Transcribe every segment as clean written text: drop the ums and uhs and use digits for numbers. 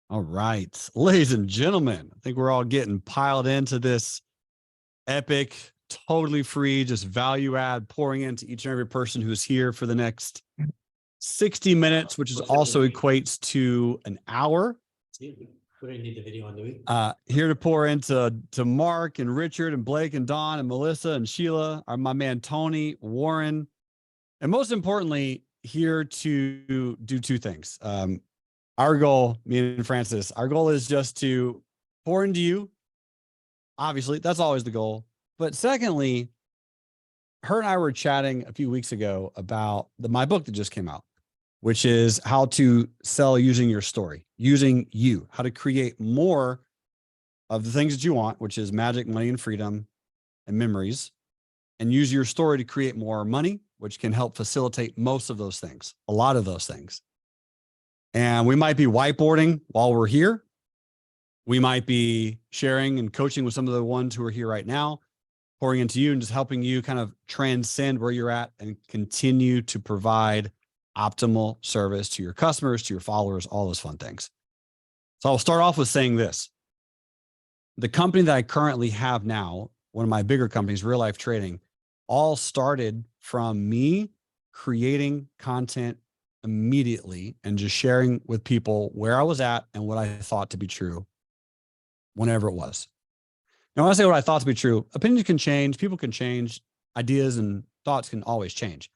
All right, ladies and gentlemen, I think we're all getting piled into this epic, totally free, just value add pouring into each and every person who's here for the next 60 minutes, which is also equates to an hour. We didn't need the video on, do we? Here to pour into Mark and Richard and Blake and Don and Melissa and Sheila, my man Tony, Warren, and most importantly, here to do two things. Our goal, me and Francis, our goal is just to pour into you. Obviously, that's always the goal. But secondly, her and I were chatting a few weeks ago about my book that just came out, which is how to sell using your story, using you, how to create more of the things that you want, which is magic, money, and freedom and memories, and use your story to create more money, which can help facilitate most of those things, a lot of those things. And we might be whiteboarding while we're here. We might be sharing and coaching with some of the ones who are here right now, pouring into you and just helping you kind of transcend where you're at and continue to provide optimal service to your customers, to your followers, all those fun things. So I'll start off with saying this. The company that I currently have now, one of my bigger companies, Real Life Trading, all started from me creating content immediately and just sharing with people where I was at and what I thought to be true whenever it was. Now, when I say what I thought to be true, opinions can change, people can change, ideas and thoughts can always change.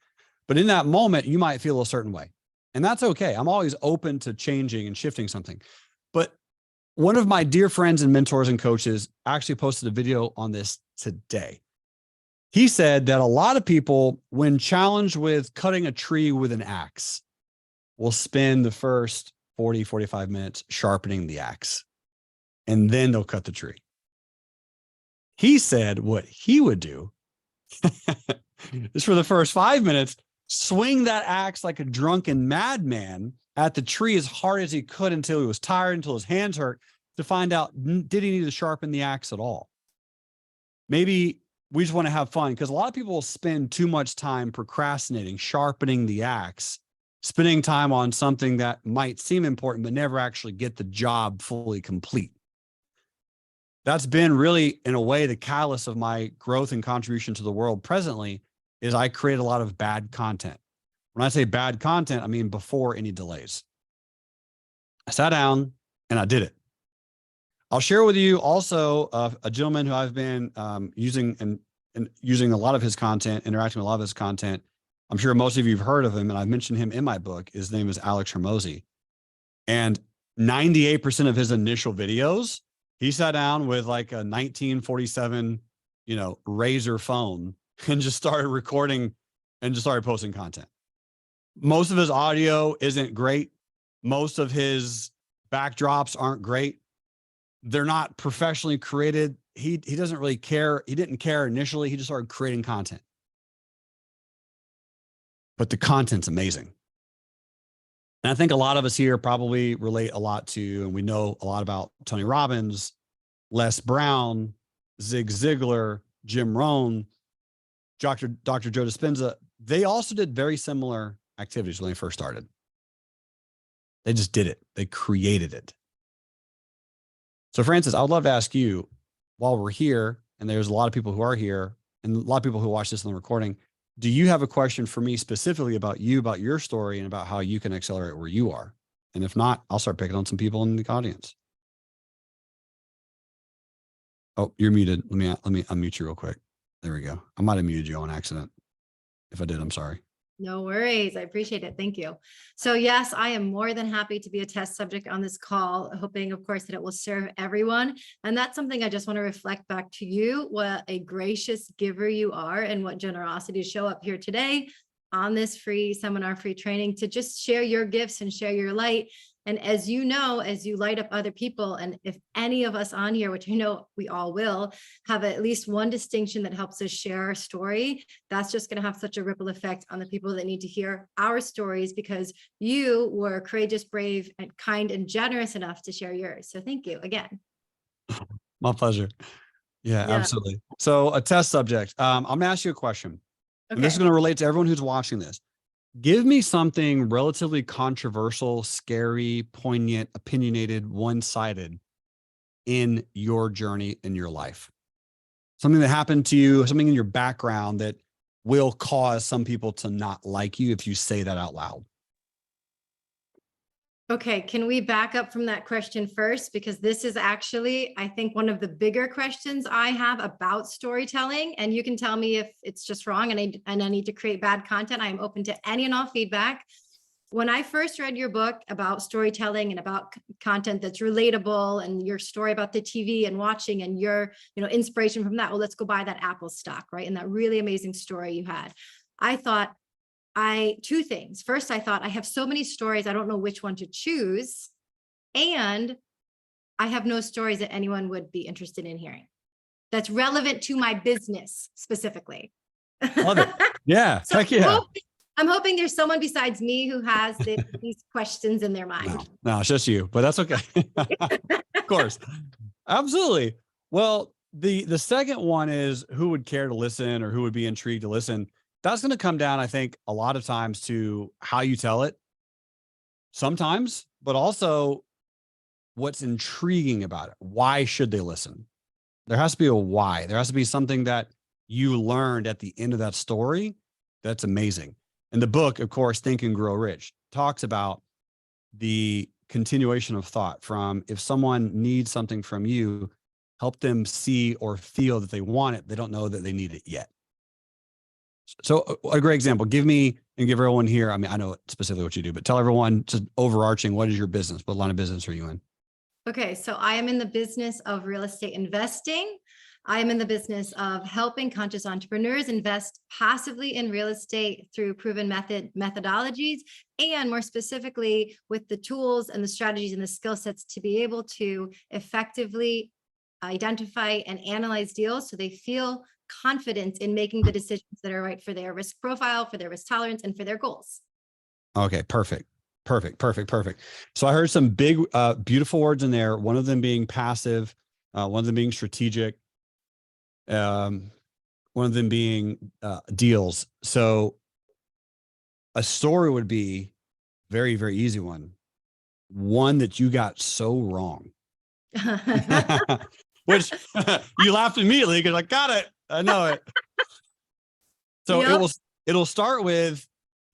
But in that moment, you might feel a certain way. And that's okay. I'm always open to changing and shifting something. But one of my dear friends and mentors and coaches actually posted a video on this today. He said that a lot of people, when challenged with cutting a tree with an axe, will spend the first 40, 45 minutes sharpening the axe, and then they'll cut the tree. He said what he would do is for the first 5 minutes, swing that axe like a drunken madman at the tree as hard as he could until he was tired, until his hands hurt, to find out, did he need to sharpen the axe at all? Maybe we just want to have fun, because a lot of people will spend too much time procrastinating, sharpening the axe, spending time on something that might seem important, but never actually get the job fully complete. That's been really, in a way, the catalyst of my growth and contribution to the world presently, is I create a lot of bad content. When I say bad content, I mean before any delays. I sat down and I did it. I'll share with you also a gentleman who I've been using and using a lot of his content, interacting with a lot of his content. I'm sure most of you have heard of him, and I've mentioned him in my book. His name is Alex Hormozi. And 98% of his initial videos, he sat down with like a 1947, Razor phone and just started recording and just started posting content. Most of his audio isn't great. Most of his backdrops aren't great. They're not professionally created. He doesn't really care. He didn't care initially. He just started creating content. But the content's amazing. And I think a lot of us here probably relate a lot to, and we know a lot about Tony Robbins, Les Brown, Zig Ziglar, Jim Rohn, Dr. Joe Dispenza. They also did very similar activities when they first started. They just did it. They created it. So Francis, I would love to ask you, while we're here, and there's a lot of people who are here, and a lot of people who watch this on the recording, do you have a question for me specifically about you, about your story, and about how you can accelerate where you are? And if not, I'll start picking on some people in the audience. Oh, you're muted. Let me unmute you real quick. There we go. I might have muted you on accident. If I did, I'm sorry. No worries. I appreciate it. Thank you. So yes, I am more than happy to be a test subject on this call, hoping, of course, that it will serve everyone. And that's something I just want to reflect back to you, what a gracious giver you are, and what generosity to show up here today on this free seminar, free training, to just share your gifts and share your light. And as you know, as you light up other people, and if any of us on here, which I know we all will, have at least one distinction that helps us share our story, that's just going to have such a ripple effect on the people that need to hear our stories, because you were courageous, brave, and kind and generous enough to share yours. So thank you again. My pleasure. Yeah, absolutely. So a test subject. I'm going to ask you a question. Okay. And this is going to relate to everyone who's watching this. Give me something relatively controversial, scary, poignant, opinionated, one-sided in your journey in your life. Something that happened to you, something in your background that will cause some people to not like you if you say that out loud. Okay, can we back up from that question first? Because this is actually, I think, one of the bigger questions I have about storytelling. And you can tell me if it's just wrong and I need to create bad content. I am open to any and all feedback. When I first read your book about storytelling and about content that's relatable, and your story about the TV and watching and your, inspiration from that, well, let's go buy that Apple stock, right? And that really amazing story you had. I thought, two things. First, I thought I have so many stories, I don't know which one to choose. And I have no stories that anyone would be interested in hearing that's relevant to my business specifically. Love it. Yeah. So Heck yeah. I'm hoping there's someone besides me who has these questions in their mind. No, it's just you, but that's okay. Of course. Absolutely. Well, the second one is who would care to listen or who would be intrigued to listen. That's going to come down, I think, a lot of times to how you tell it sometimes, but also what's intriguing about it. Why should they listen? There has to be a why. There has to be something that you learned at the end of that story that's amazing. And the book, of course, Think and Grow Rich, talks about the continuation of thought from if someone needs something from you, help them see or feel that they want it. They don't know that they need it yet. So a great example, give me and give everyone here. I mean, I know specifically what you do, but tell everyone just overarching, what is your business? What line of business are you in? Okay, so I am in the business of real estate investing. I am in the business of helping conscious entrepreneurs invest passively in real estate through proven methodologies, and more specifically with the tools and the strategies and the skill sets to be able to effectively identify and analyze deals so they feel confident in making the decisions that are right for their risk profile, for their risk tolerance, and for their goals. Okay, perfect. So I heard some big, beautiful words in there. One of them being passive, one of them being strategic, one of them being deals. So a story would be very, very easy one that you got so wrong. Which you laughed immediately because I got it. I know it. So Yep. it'll start with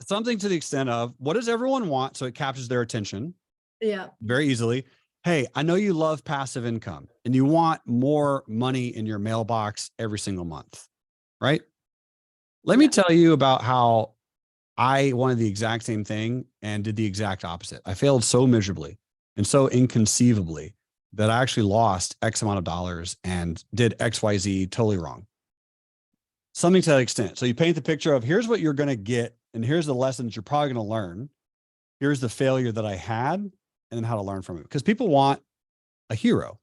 something to the extent of, what does everyone want? So it captures their attention. Yeah. Very easily. Hey, I know you love passive income and you want more money in your mailbox every single month, right? Let me tell you about how I wanted the exact same thing and did the exact opposite. I failed so miserably and so inconceivably that I actually lost X amount of dollars and did XYZ totally wrong. Something to that extent. So you paint the picture of, here's what you're going to get, and here's the lessons you're probably going to learn. Here's the failure that I had, and then how to learn from it. Because people want a hero.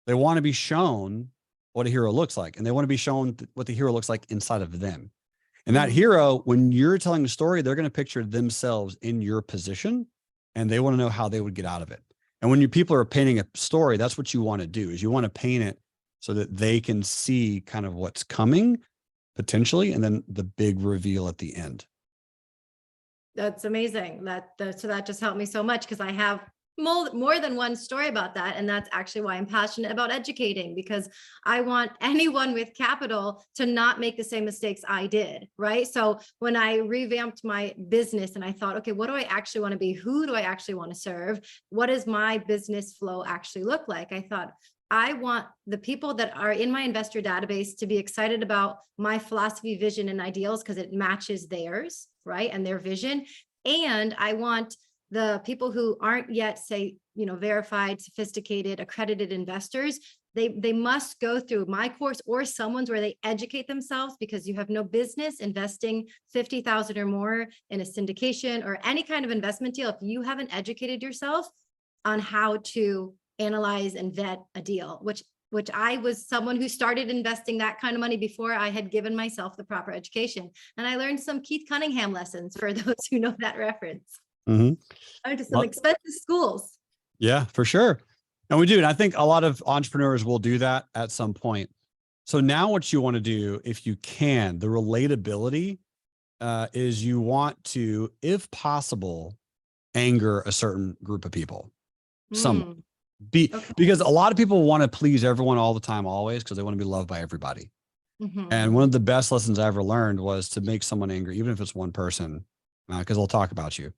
They want to be shown what a hero looks like, and they want to be shown what the hero looks like inside of them. And that hero, when you're telling the story, they're going to picture themselves in your position, and they want to know how they would get out of it. And when people are painting a story, that's what you want to do, is you want to paint it so that they can see kind of what's coming potentially, and then the big reveal at the end. That's amazing. So that just helped me so much, because I have more than one story about that. And that's actually why I'm passionate about educating, because I want anyone with capital to not make the same mistakes I did, right? So when I revamped my business and I thought, okay, what do I actually want to be? Who do I actually want to serve? What does my business flow actually look like? I thought, I want the people that are in my investor database to be excited about my philosophy, vision, and ideals, because it matches theirs, right? And their vision. And I want the people who aren't yet, say, verified, sophisticated, accredited investors, they must go through my course or someone's where they educate themselves, because you have no business investing 50,000 or more in a syndication or any kind of investment deal if you haven't educated yourself on how to analyze and vet a deal, which I was someone who started investing that kind of money before I had given myself the proper education. And I learned some Keith Cunningham lessons, for those who know that reference. I went to some expensive schools. Yeah, for sure. And we do. And I think a lot of entrepreneurs will do that at some point. So now what you want to do, if you can, the relatability is you want to, if possible, anger a certain group of people. Someone. Okay. Because a lot of people want to please everyone all the time, always, because they want to be loved by everybody. And one of the best lessons I ever learned was to make someone angry, even if it's one person, because they'll talk about you.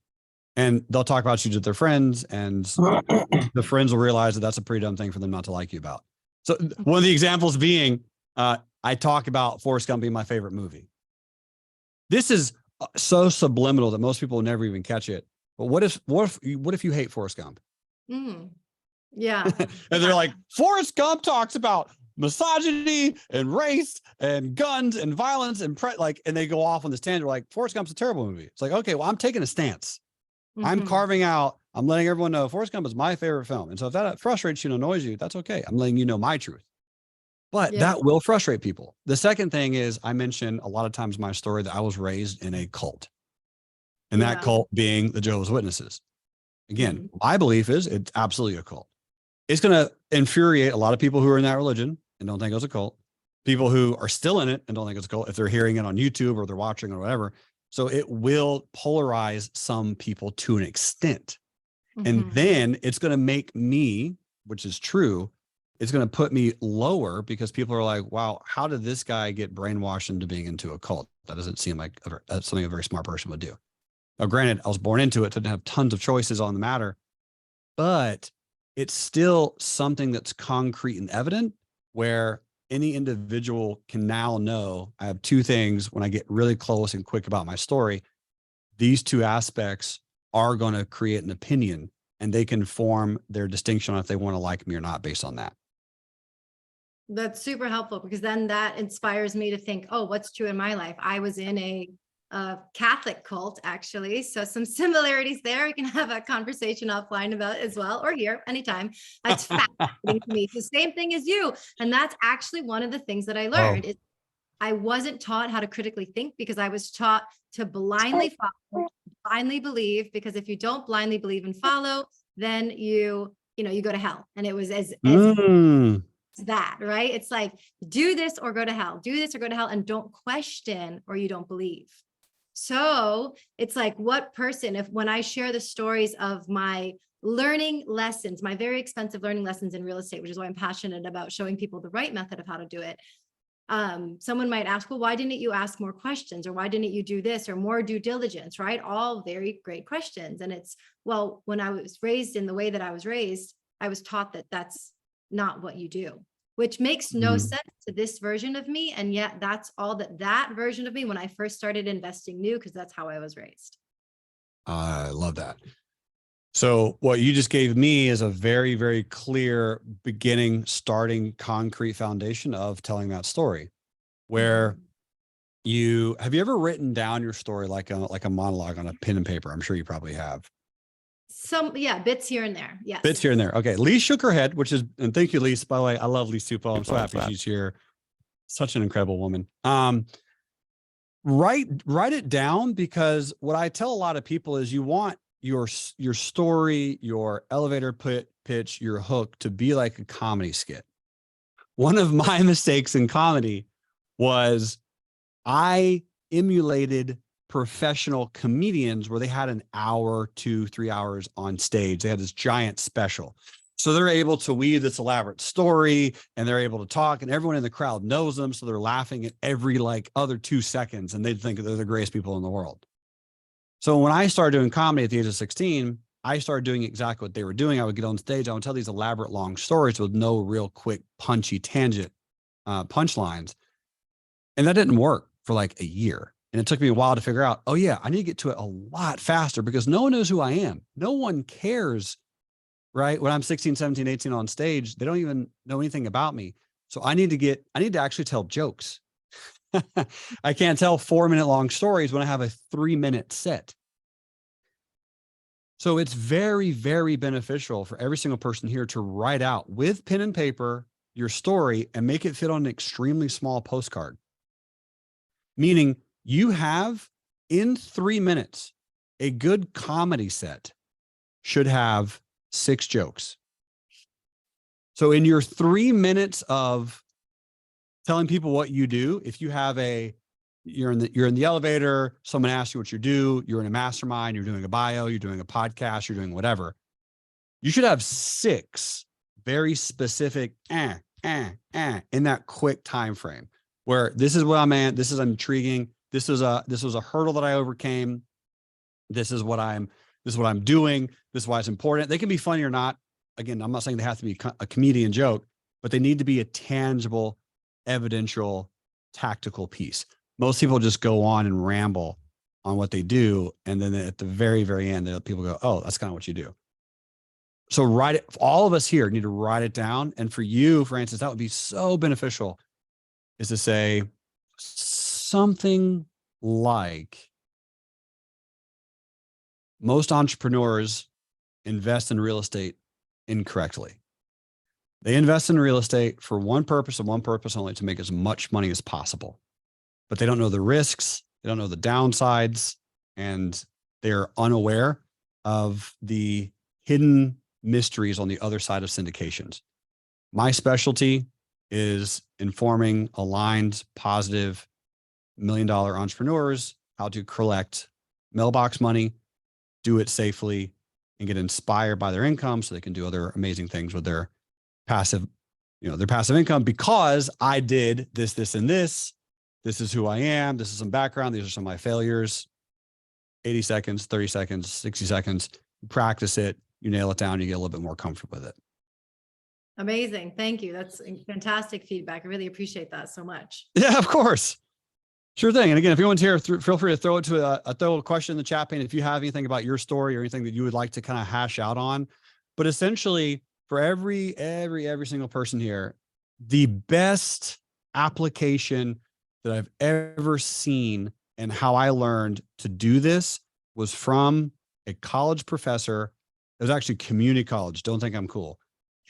And they'll talk about you to their friends, and the friends will realize that that's a pretty dumb thing for them not to like you about. So one of the examples being, I talk about Forrest Gump being my favorite movie. This is so subliminal that most people will never even catch it. But what if you hate Forrest Gump? Yeah. And they're like, Forrest Gump talks about misogyny and race and guns and violence and and they go off on this tangent like Forrest Gump's a terrible movie. It's like, okay, well, I'm taking a stance. I'm carving out, I'm letting everyone know Forrest Gump is my favorite film. And so if that frustrates you and annoys you, that's okay. I'm letting you know my truth. But that will frustrate people. The second thing is, I mentioned a lot of times my story that I was raised in a cult, and that cult being the Jehovah's Witnesses. Again, my belief is it's absolutely a cult. It's going to infuriate a lot of people who are in that religion and don't think it's a cult. People who are still in it and don't think it's a cult, if they're hearing it on YouTube or they're watching or whatever. So it will polarize some people to an extent. And then it's going to make me, which is true, it's going to put me lower because people are like, wow, how did this guy get brainwashed into being into a cult? That doesn't seem like something a very smart person would do. Now, granted, I was born into it, didn't have tons of choices on the matter, but it's still something that's concrete and evident where any individual can now know I have two things when I get really close and quick about my story. These two aspects are going to create an opinion, and they can form their distinction on if they want to like me or not based on that. That's super helpful, because then that inspires me to think, oh, what's true in my life? I was in a Catholic cult, actually. So some similarities there. We can have a conversation offline about as well, or here anytime. It's fascinating to me. The same thing as you. And that's actually one of the things that I learned is I wasn't taught how to critically think, because I was taught to blindly follow, blindly believe, because if you don't blindly believe and follow, then you go to hell. And it was as that, right? It's like, do this or go to hell, do this or go to hell, and don't question or you don't believe. So it's like, what person, when I share the stories of my learning lessons, my very expensive learning lessons in real estate, which is why I'm passionate about showing people the right method of how to do it. Someone might ask, well, why didn't you ask more questions? Or why didn't you do this or more due diligence, right? All very great questions. And it's, well, when I was raised in the way that I was raised, I was taught that that's not what you do, which makes no sense to this version of me. And yet that's all that version of me when I first started investing knew, because that's how I was raised. I love that. So what you just gave me is a very, very clear beginning, starting concrete foundation of telling that story, where have you ever written down your story like a monologue on a pen and paper? I'm sure you probably have. Bits here and there. Yes. Bits here and there. Okay. Lise shook her head, and thank you, Lise. By the way, I love Lise Tupel. I'm so happy she's here. Such an incredible woman. Write it down, because what I tell a lot of people is you want your story, your elevator pitch, your hook to be like a comedy skit. One of my mistakes in comedy was I emulated professional comedians where they had an hour, 2-3 hours on stage. They had this giant special. So they're able to weave this elaborate story, and they're able to talk, and everyone in the crowd knows them. So they're laughing at every other 2 seconds, and they think they're the greatest people in the world. So when I started doing comedy at the age of 16, I started doing exactly what they were doing. I would get on stage. I would tell these elaborate long stories with no real quick, punchy tangent punchlines. And that didn't work for like a year. And it took me a while to figure out, oh yeah, I need to get to it a lot faster, because no one knows who I am. No one cares, right? When I'm 16, 17, 18 on stage, they don't even know anything about me. So I need to actually tell jokes. I can't tell 4-minute long stories when I have a 3-minute set. So it's very, very beneficial for every single person here to write out with pen and paper your story and make it fit on an extremely small postcard. Meaning you have, in 3 minutes, a good comedy set should have 6 jokes. So in your 3 minutes of telling people what you do, if you have a you're in the elevator, someone asks you what you do, you're in a mastermind, you're doing a bio, you're doing a podcast, you're doing whatever. You should have 6 very specific in that quick time frame where this is what I'm at, this is intriguing, this was a hurdle that I overcame, this is what I'm doing, this is why it's important. They can be funny or not. Again, I'm not saying they have to be a comedian joke, but they need to be a tangible, evidential, tactical piece. Most people just go on and ramble on what they do. And then at the very, very end, people go, oh, that's kind of what you do. So write it. All of us here need to write it down. And for you, Francis, that would be so beneficial, is to say something like, most entrepreneurs invest in real estate incorrectly. They invest in real estate for one purpose and one purpose only, to make as much money as possible. But they don't know the risks, they don't know the downsides, and they're unaware of the hidden mysteries on the other side of syndications. My specialty is informing aligned, positive, $1 million entrepreneurs how to collect mailbox money, do it safely, and get inspired by their income so they can do other amazing things with their passive, their passive income, because I did this, this, and this. This is who I am. This is some background. These are some of my failures. 80 seconds, 30 seconds, 60 seconds, practice it, you nail it down, you get a little bit more comfortable with it. Amazing. Thank you. That's fantastic feedback. I really appreciate that so much. Yeah, of course. Sure thing. And again, if anyone's here, feel free to throw it to throw a question in the chat pane if you have anything about your story or anything that you would like to kind of hash out on. But essentially, for every single person here, the best application that I've ever seen and how I learned to do this was from a college professor. It was actually community college. Don't think I'm cool.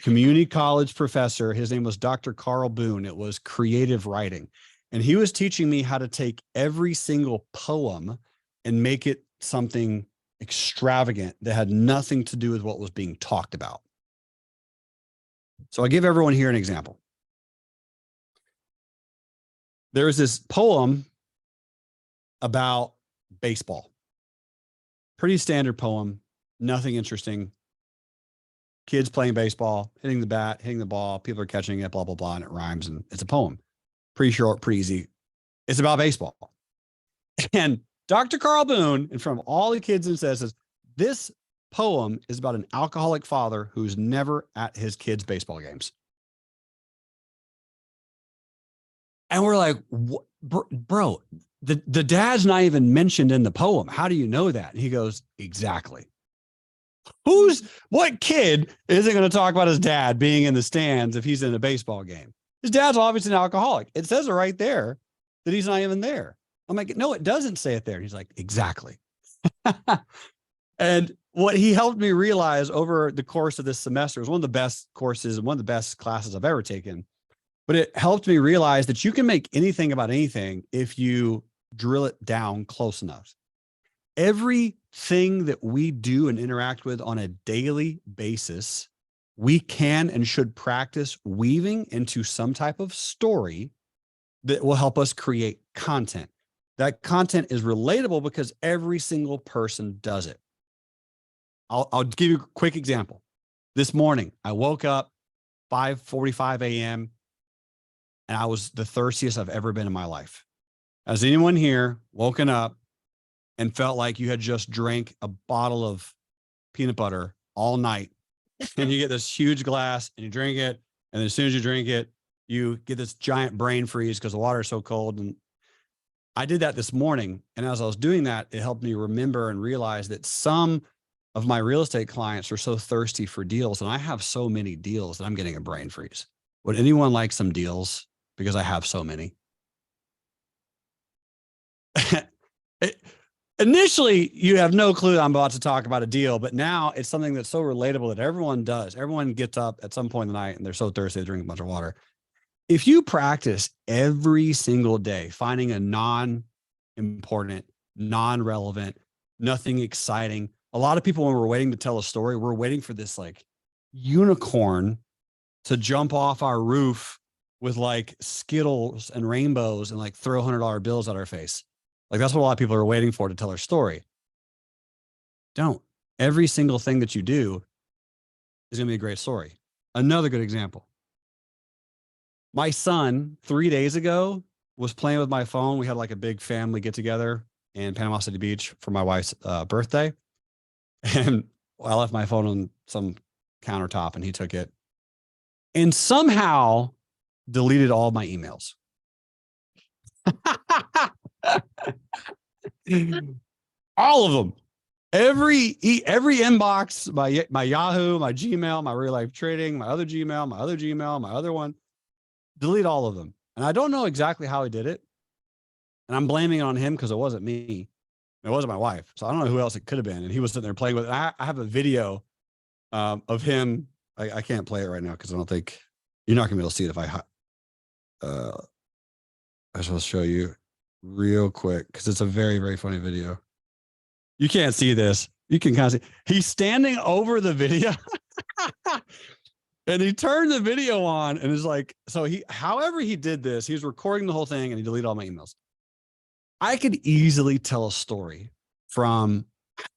Community college professor. His name was Dr. Carl Boone. It was creative writing. And he was teaching me how to take every single poem and make it something extravagant that had nothing to do with what was being talked about. So I give everyone here an example. There was this poem about baseball. Pretty standard poem, nothing interesting. Kids playing baseball, hitting the bat, hitting the ball, people are catching it, blah, blah, blah, and it rhymes, and it's a poem. Pretty short, pretty easy. It's about baseball. And Dr. Carl Boone, in front of all the kids, and says, this poem is about an alcoholic father who's never at his kids' baseball games. And we're like, bro, the dad's not even mentioned in the poem. How do you know that? And he goes, exactly. What kid isn't going to talk about his dad being in the stands if he's in a baseball game? His dad's obviously an alcoholic. It says it right there that he's not even there. I'm like, no, it doesn't say it there. And he's like, exactly. And what he helped me realize over the course of this semester was one of the best courses and one of the best classes I've ever taken. But it helped me realize that you can make anything about anything if you drill it down close enough. Everything that we do and interact with on a daily basis, we can and should practice weaving into some type of story that will help us create content. That content is relatable because every single person does it. I'll give you a quick example. This morning, I woke up 5:45 a.m. and I was the thirstiest I've ever been in my life. Has anyone here woken up and felt like you had just drank a bottle of peanut butter all night, and you get this huge glass and you drink it, and as soon as you drink it, you get this giant brain freeze because the water is so cold? And I did that this morning. And as I was doing that, it helped me remember and realize that some of my real estate clients are so thirsty for deals, and I have so many deals that I'm getting a brain freeze. Would anyone like some deals? Because I have so many. Initially, you have no clue I'm about to talk about a deal, but now it's something that's so relatable that everyone does. Everyone gets up at some point in the night and they're so thirsty they drink a bunch of water. If you practice every single day, finding a non-important, non-relevant, nothing exciting. A lot of people, when we're waiting to tell a story, we're waiting for this like unicorn to jump off our roof with like Skittles and rainbows and like throw $100 bills at our face. Like that's what a lot of people are waiting for to tell their story. Don't. Every single thing that you do is going to be a great story. Another good example. My son 3 days ago was playing with my phone. We had like a big family get together in Panama City Beach for my wife's birthday. And I left my phone on some countertop and he took it and somehow deleted all my emails. All of them. Every inbox, my Yahoo, my Gmail, my real life trading, my other Gmail, my other one, delete all of them. And I don't know exactly how he did it. And I'm blaming it on him because it wasn't me. It wasn't my wife. So I don't know who else it could have been. And he was sitting there playing with it. I have a video of him. I can't play it right now because I don't think you're not gonna be able to see it if I shall show you real quick because it's a very, very funny video. You can't see this. You can kind of see he's standing over the video and he turned the video on and is like, so however he did this, he was recording the whole thing and he deleted all my emails. I could easily tell a story from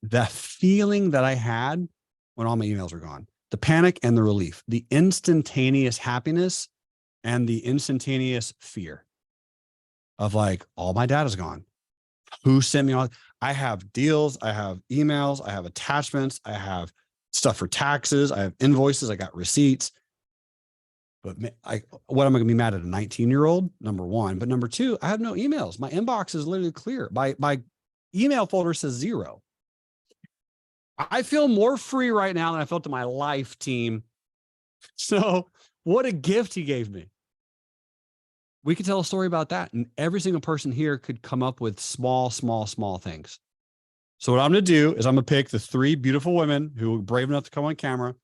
the feeling that I had when all my emails were gone, the panic and the relief, the instantaneous happiness and the instantaneous fear of like, all my data's gone. Who sent me all? I have deals, I have emails, I have attachments, I have stuff for taxes, I have invoices, I got receipts. But what am I going to be mad at a 19-year-old? Number one. But number two, I have no emails. My inbox is literally clear. My email folder says 0. I feel more free right now than I felt in my life, team. So what a gift he gave me. We could tell a story about that. And every single person here could come up with small things. So what I'm going to do is I'm going to pick the 3 beautiful women who were brave enough to come on camera.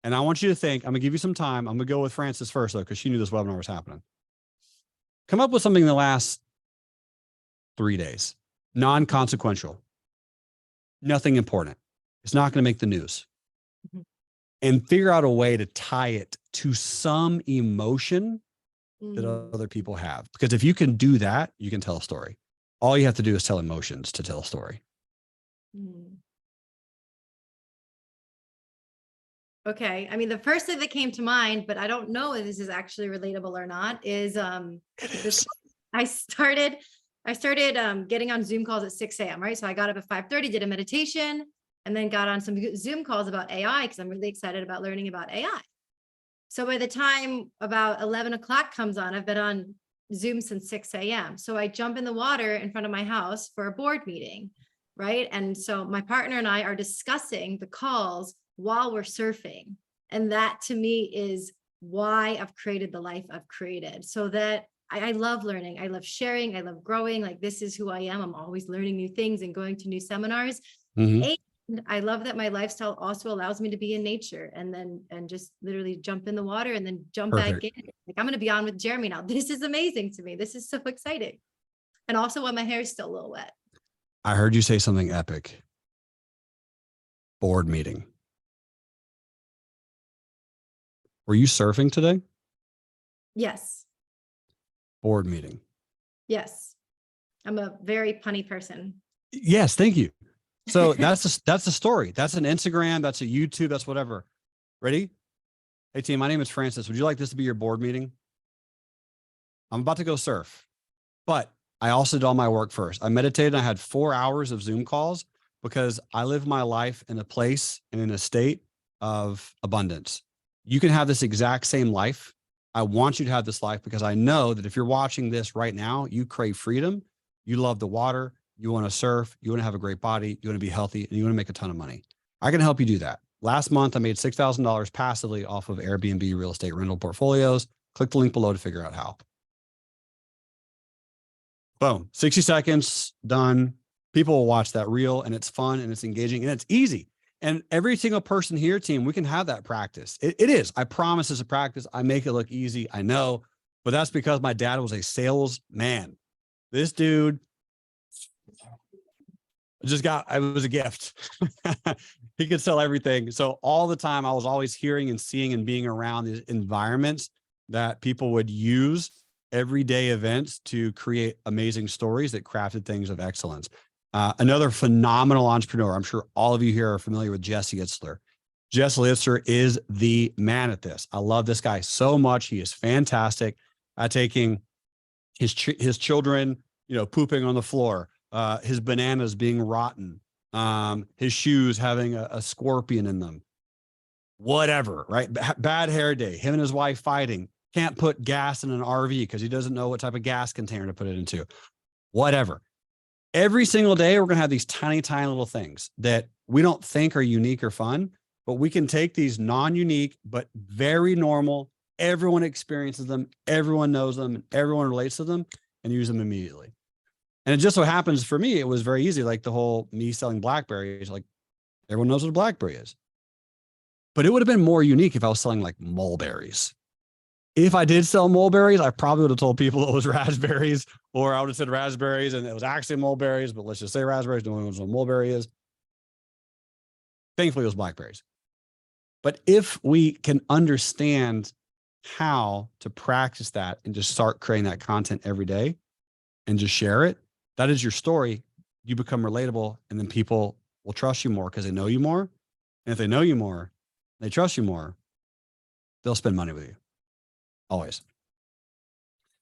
And I want you to think, I'm going to give you some time. I'm going to go with Frances first, though, because she knew this webinar was happening. Come up with something in the last 3 days, non-consequential, nothing important. It's not going to make the news. And figure out a way to tie it to some emotion that other people have. Because if you can do that, you can tell a story. All you have to do is tell emotions to tell a story. Okay. I mean, the first thing that came to mind, but I don't know if this is actually relatable or not, is I started getting on Zoom calls at 6 a.m. Right. So I got up at 5:30, did a meditation, and then got on some Zoom calls about AI because I'm really excited about learning about AI. So by the time about 11 o'clock comes on, I've been on Zoom since 6 a.m. So I jump in the water in front of my house for a board meeting. Right. And so my partner and I are discussing the calls while we're surfing. And that to me is why I've created the life I've created. So that I love learning. I love sharing. I love growing. Like this is who I am. I'm always learning new things and going to new seminars. And I love that my lifestyle also allows me to be in nature and just literally jump in the water and then jump back in. Like I'm going to be on with Jeremy now. This is amazing to me. This is so exciting. And also when my hair is still a little wet. I heard you say something epic. Board meeting. Were you surfing today? Yes. Board meeting. Yes. I'm a very punny person. Yes. Thank you. So that's the story. That's an Instagram. That's a YouTube. That's whatever. Ready? Hey team, my name is Francis. Would you like this to be your board meeting? I'm about to go surf, but I also did all my work first. I meditated. I had 4 hours of Zoom calls because I live my life in a place and in a state of abundance. You can have this exact same life. I want you to have this life because I know that if you're watching this right now, you crave freedom. You love the water. You want to surf. You want to have a great body. You want to be healthy and you want to make a ton of money. I can help you do that. Last month, I made $6,000 passively off of Airbnb real estate rental portfolios. Click the link below to figure out how. Boom, 60 seconds, done. People will watch that reel and it's fun and it's engaging and it's easy. And every single person here, team, we can have that practice. It is, I promise it's a practice. I make it look easy. I know, but that's because my dad was a salesman. This dude it was a gift. He could sell everything. So all the time I was always hearing and seeing and being around these environments that people would use everyday events to create amazing stories that crafted things of excellence. Another phenomenal entrepreneur. I'm sure all of you here are familiar with Jesse Itzler. Jesse Itzler is the man at this. I love this guy so much. He is fantastic at taking his children, pooping on the floor, his bananas being rotten, his shoes having a scorpion in them, whatever, right? Bad hair day, him and his wife fighting, can't put gas in an RV because he doesn't know what type of gas container to put it into, whatever. Every single day, we're going to have these tiny, tiny little things that we don't think are unique or fun, but we can take these non-unique, but very normal. Everyone experiences them. Everyone knows them and everyone relates to them and use them immediately. And it just so happens for me, it was very easy. Like the whole me selling BlackBerries, like everyone knows what a BlackBerry is, but it would have been more unique if I was selling like mulberries. If I did sell mulberries, I probably would have told people it was raspberries, or I would have said raspberries and it was actually mulberries, but let's just say raspberries. No one knows what mulberry is. Thankfully, it was blackberries. But if we can understand how to practice that and just start creating that content every day and just share it, that is your story. You become relatable, and then people will trust you more because they know you more. And if they know you more, they trust you more, they'll spend money with you. Always.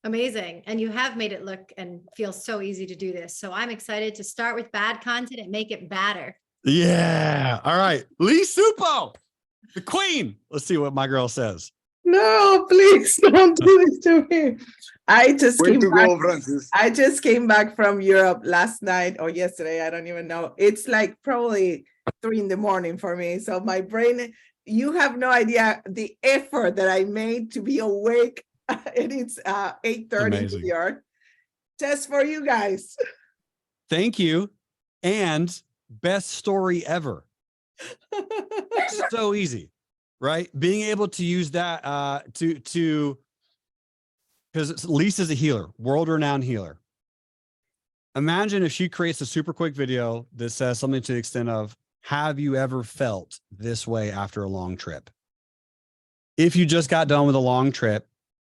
Amazing. And you have made it look and feel so easy to do this. So I'm excited to start with bad content and make it badder. Yeah. All right. Lee Supo, the queen. Let's see what my girl says. No, please don't do this to me. I just Way came to back. go, Francis. I just came back from Europe last night or yesterday. I don't even know. It's like probably 3 a.m. for me. So my brain, you have no idea the effort that I made to be awake. And it's 8:30 in New York, just for you guys. Thank you. And best story ever. So easy, right? Being able to use that because Lisa's a healer, world-renowned healer. Imagine if she creates a super quick video that says something to the extent of, have you ever felt this way after a long trip? If you just got done with a long trip,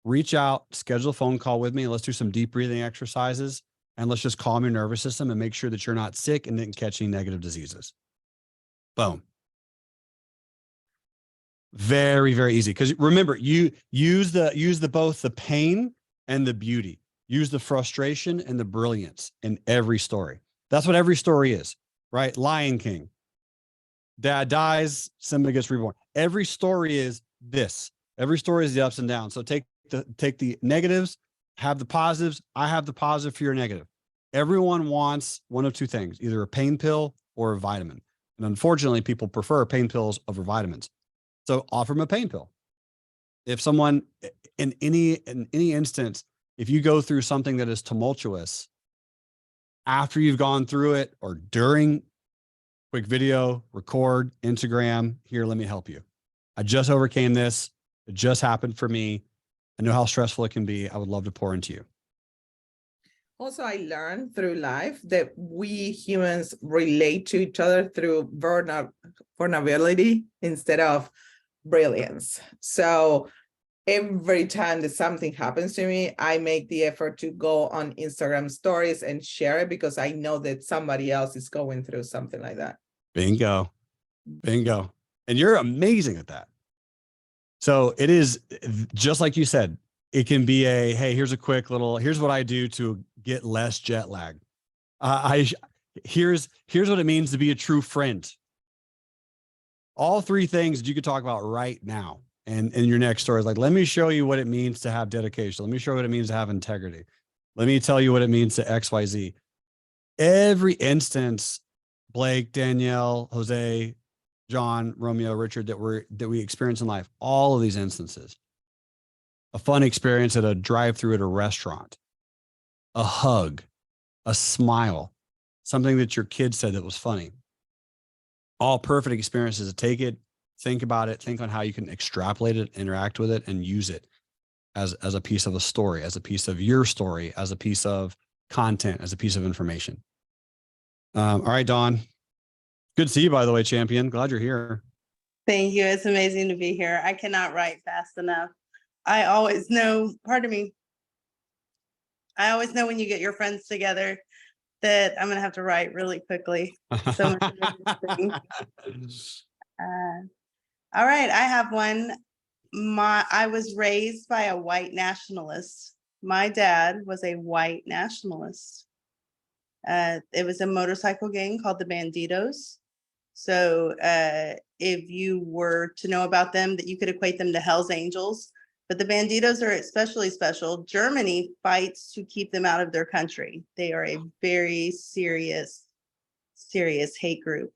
reach out, schedule a phone call with me, and let's do some deep breathing exercises. And let's just calm your nervous system and make sure that you're not sick and didn't catch any negative diseases. Boom. Very, very easy. Because remember, you use both the pain and the beauty. Use the frustration and the brilliance in every story. That's what every story is, right? Lion King. Dad dies, Simba gets reborn. Every story is this. Every story is the ups and downs. So take the negatives, have the positives. I have the positive for your negative. Everyone wants one of two things, either a pain pill or a vitamin. And unfortunately, people prefer pain pills over vitamins. So offer them a pain pill. If someone in any instance, if you go through something that is tumultuous, after you've gone through it or during, quick video, record, Instagram, here, let me help you. I just overcame this. It just happened for me. I know how stressful it can be. I would love to pour into you. Also, I learned through life that we humans relate to each other through vulnerability instead of brilliance. So every time that something happens to me, I make the effort to go on Instagram stories and share it because I know that somebody else is going through something like that. Bingo. Bingo. And you're amazing at that. So it is just like you said, it can be a, hey, here's a quick little, here's what I do to get less jet lag. Here's what it means to be a true friend. All three things that you could talk about right now. And in your next story is like, let me show you what it means to have dedication. Let me show you what it means to have integrity. Let me tell you what it means to XYZ. Every instance, Blake, Danielle, Jose, John, Romeo, Richard, that we experience in life, all of these instances, a fun experience at a drive-through at a restaurant, a hug, a smile, something that your kid said that was funny, all perfect experiences to take it, think about it, think on how you can extrapolate it, interact with it, and use it as a piece of a story, as a piece of your story, as a piece of content, as a piece of information. All right, Dawn. Good to see you, by the way, champion. Glad you're here. Thank you. It's amazing to be here. I cannot write fast enough. I always know, pardon me. I always know when you get your friends together that I'm gonna have to write really quickly. So much interesting. All right, I have one. I was raised by a white nationalist. My dad was a white nationalist. It was a motorcycle gang called the Bandidos. So if you were to know about them, that you could equate them to Hell's Angels. But the Bandidos are especially special. Germany fights to keep them out of their country. They are a very serious hate group.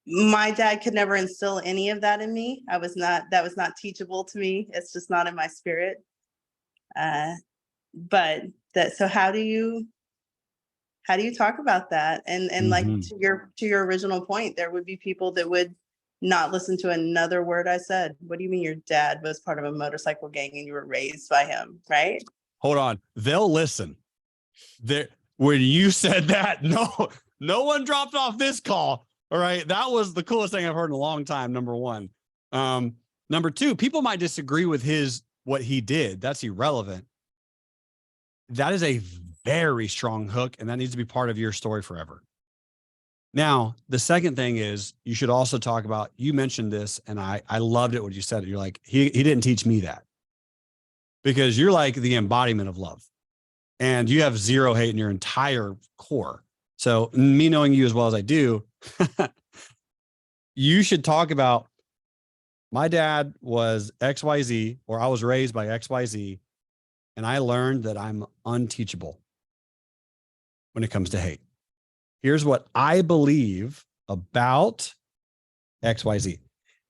My dad could never instill any of that in me. That was not teachable to me. It's just not in my spirit. But so how do you talk about that? And like Mhm. to your original point, there would be people that would not listen to another word I said. What do you mean your dad was part of a motorcycle gang and you were raised by him, right? Hold on. They'll listen. When you said that, no one dropped off this call. All right. That was the coolest thing I've heard in a long time. Number one. Number two, people might disagree with what he did. That's irrelevant. That is a very strong hook, and that needs to be part of your story forever. Now, the second thing is you should also talk about, you mentioned this, and I loved it when you said it. You're like, he didn't teach me that, because you're like the embodiment of love and you have zero hate in your entire core. So me knowing you as well as I do, you should talk about, my dad was XYZ, or I was raised by XYZ, and I learned that I'm unteachable when it comes to hate. Here's what I believe about XYZ.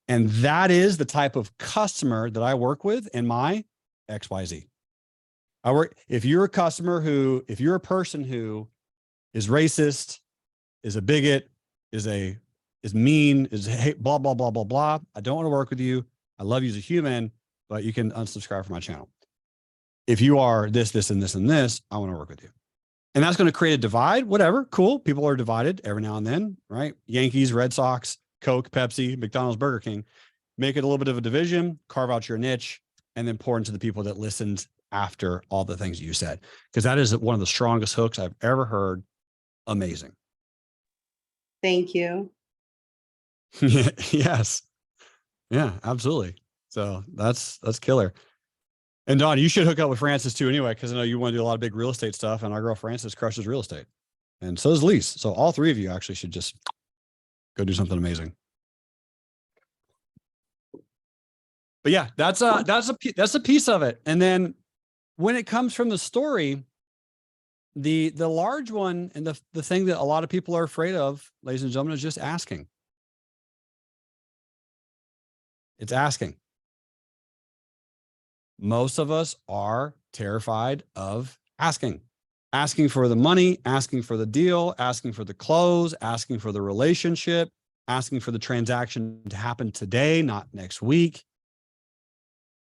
And that is the type of customer that I work with in my XYZ. If you're a customer if you're a person who is racist, is a bigot, is mean, is hate, blah, blah, blah, blah, blah. I don't want to work with you. I love you as a human, but you can unsubscribe from my channel. If you are this, this, and this, and this, I want to work with you. And that's going to create a divide, whatever. Cool. People are divided every now and then, right? Yankees, Red Sox, Coke, Pepsi, McDonald's, Burger King. Make it a little bit of a division, carve out your niche, and then pour into the people that listened after all the things you said. Because that is one of the strongest hooks I've ever heard. Amazing. Thank you. Yes. Yeah, absolutely. So that's killer. And Dawn, you should hook up with Francis too anyway, because I know you want to do a lot of big real estate stuff, and our girl Francis crushes real estate. And so does Lise. So all three of you actually should just go do something amazing. But yeah, that's a piece of it. And then when it comes from the story, the large one, and the thing that a lot of people are afraid of, ladies and gentlemen, is just asking. It's asking. Most of us are terrified of asking for the money, asking for the deal, asking for the close, asking for the relationship, asking for the transaction to happen today, not next week.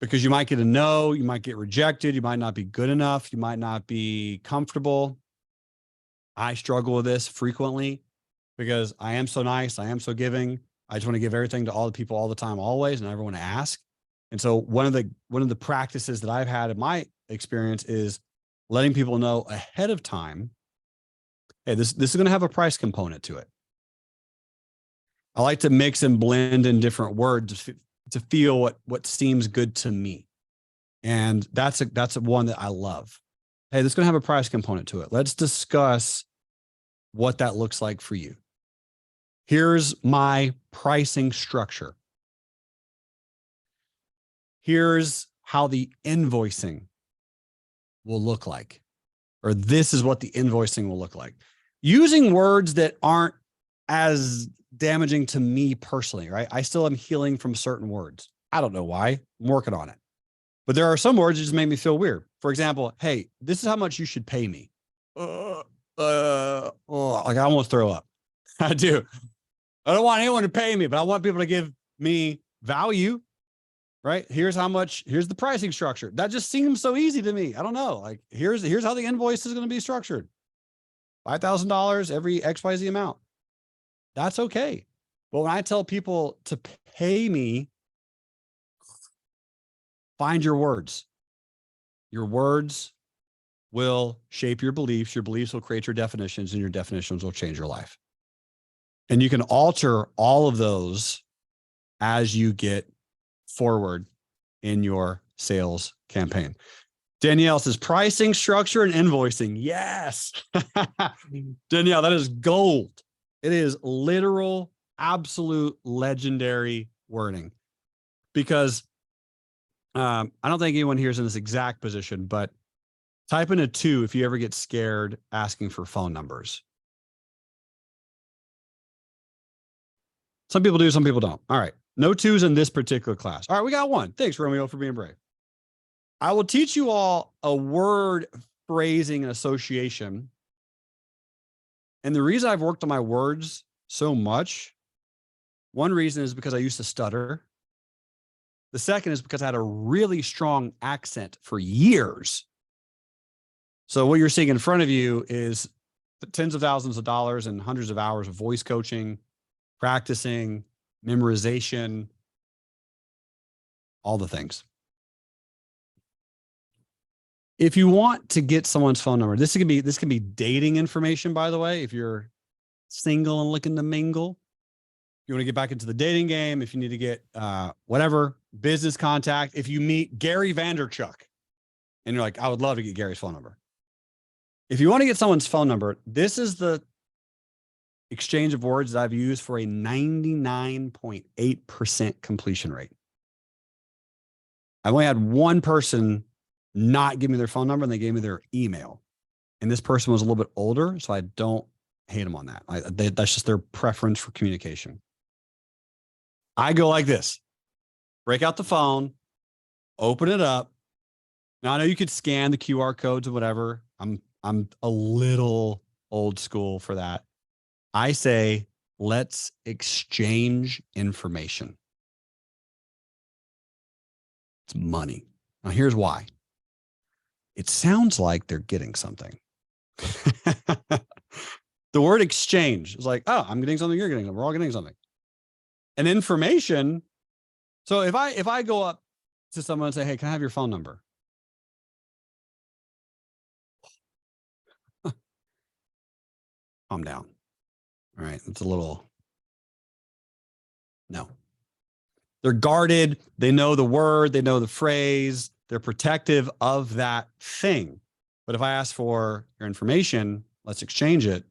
Because you might get a no, you might get rejected, you might not be good enough, you might not be comfortable. I struggle with this frequently because I am so nice, I am so giving. I just want to give everything to all the people all the time, always, and I never want to ask. And so one of the practices that I've had in my experience is letting people know ahead of time, hey, this is going to have a price component to it. I like to mix and blend in different words to feel what seems good to me. And that's one that I love. Hey, this is going to have a price component to it. Let's discuss what that looks like for you. Here's my pricing structure. Here's how the invoicing will look like, or this is what the invoicing will look like. Using words that aren't as damaging to me personally, right? I still am healing from certain words. I don't know why. I'm working on it. But there are some words that just make me feel weird. For example, hey, this is how much you should pay me. Like I almost throw up. I do. I don't want anyone to pay me, but I want people to give me value, right? Here's the pricing structure. That just seems so easy to me. I don't know. Like here's how the invoice is going to be structured. $5,000 every XYZ amount. That's okay. But when I tell people to pay me, Find your words. Your words will shape your beliefs. Your beliefs will create your definitions, and your definitions will change your life. And you can alter all of those as you get forward in your sales campaign. Danielle says pricing, structure, and invoicing. Yes. Danielle, that is gold. It is literal, absolute legendary wording, because I don't think anyone here is in this exact position, but type in a 2 if you ever get scared asking for phone numbers. Some people do, some people don't. All right. No 2s in this particular class. All right, we got 1. Thanks, Romeo, for being brave. I will teach you all a word, phrasing, and association. And the reason I've worked on my words so much, one reason is because I used to stutter. The second is because I had a really strong accent for years. So what you're seeing in front of you is tens of thousands of dollars and hundreds of hours of voice coaching, practicing, memorization, all the things. If you want to get someone's phone number, this can be dating information, by the way, if you're single and looking to mingle. You want to get back into the dating game, if you need to get whatever, business contact. If you meet Gary Vanderchuk and you're like, I would love to get Gary's phone number. If you want to get someone's phone number, this is the exchange of words that I've used for a 99.8% completion rate. I've only had one person not give me their phone number, and they gave me their email. And this person was a little bit older, so I don't hate them on that. That's just their preference for communication. I go like this: break out the phone, open it up. Now I know you could scan the QR codes or whatever. I'm a little old school for that. I say, let's exchange information. It's money. Now here's why. It sounds like they're getting something. The word exchange is like, oh, I'm getting something, you're getting something, we're all getting something. And information. So if I go up to someone and say, hey, can I have your phone number? Calm down. All right. It's a little, no. They're guarded. They know the word. They know the phrase. They're protective of that thing. But if I ask for your information, let's exchange it.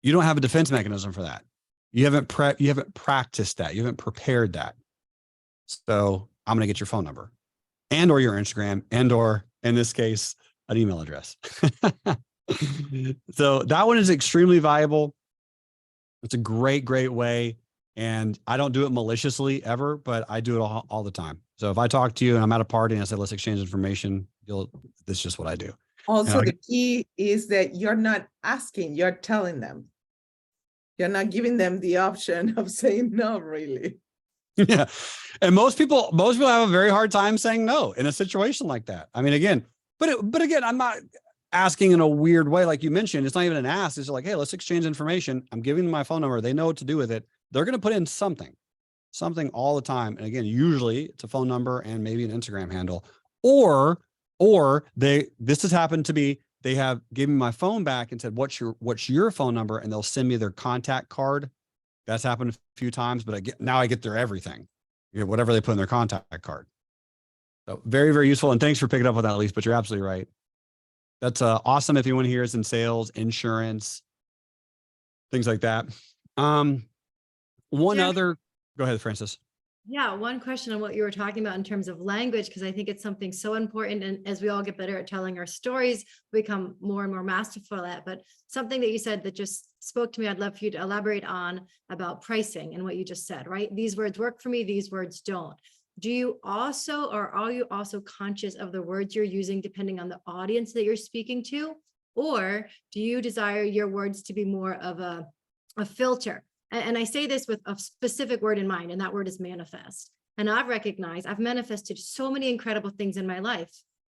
You don't have a defense mechanism for that. You haven't practiced that. You haven't prepared that. So I'm going to get your phone number and or your Instagram and or, in this case, an email address. So that one is extremely valuable. It's a great, great way. And I don't do it maliciously ever, but I do it all the time. So if I talk to you and I'm at a party and I say, let's exchange information, that's just what I do. Also, the key is that you're not asking, you're telling them. You're not giving them the option of saying no, really. Yeah. And most people have a very hard time saying no in a situation like that. I mean, again, but again, I'm not asking in a weird way. Like you mentioned, it's not even an ask. It's like, hey, let's exchange information. I'm giving them my phone number. They know what to do with it. They're going to put in something all the time. And again, usually it's a phone number and maybe an Instagram handle, or this has happened to be, they have given me my phone back and said, what's your phone number? And they'll send me their contact card. That's happened a few times, but now I get their everything, whatever they put in their contact card. So very, very useful. And thanks for picking up on that, Elise, but you're absolutely right. That's awesome. If anyone here is in sales, insurance, things like that. Go ahead, Francis. Yeah, one question on what you were talking about in terms of language, because I think it's something so important. And as we all get better at telling our stories, we become more and more masterful at. But something that you said that just spoke to me, I'd love for you to elaborate on about pricing and what you just said, right? These words work for me, these words don't. Do you also, or are you also conscious of the words you're using depending on the audience that you're speaking to? Or do you desire your words to be more of a filter? And I say this with a specific word in mind, and that word is manifest. And I've manifested so many incredible things in my life.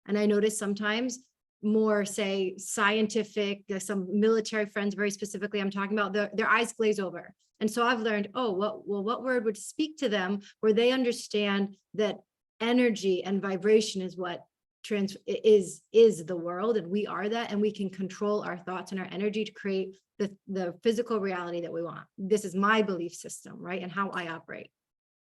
And I notice sometimes more, say, scientific, some military friends, very specifically, I'm talking about their eyes glaze over. And so I've learned, what word would speak to them where they understand that energy and vibration is what is the world, and we are that, and we can control our thoughts and our energy to create the physical reality that we want. This is my belief system, right? And how I operate.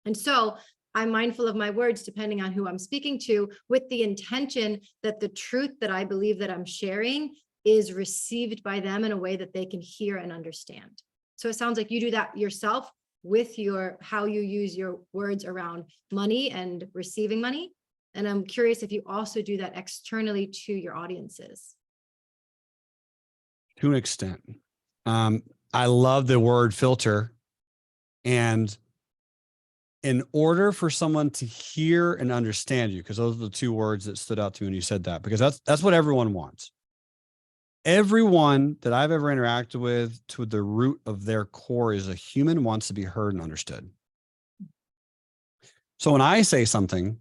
And so I'm mindful of my words depending on who I'm speaking to, with the intention that the truth that I believe that I'm sharing is received by them in a way that they can hear and understand. So it sounds like you do that yourself with how you use your words around money and receiving money. And I'm curious if you also do that externally to your audiences. To an extent. I love the word filter. And in order for someone to hear and understand you, because those are the two words that stood out to me when you said that, because that's what everyone wants. Everyone that I've ever interacted with, to the root of their core, is a human wants to be heard and understood. So when I say something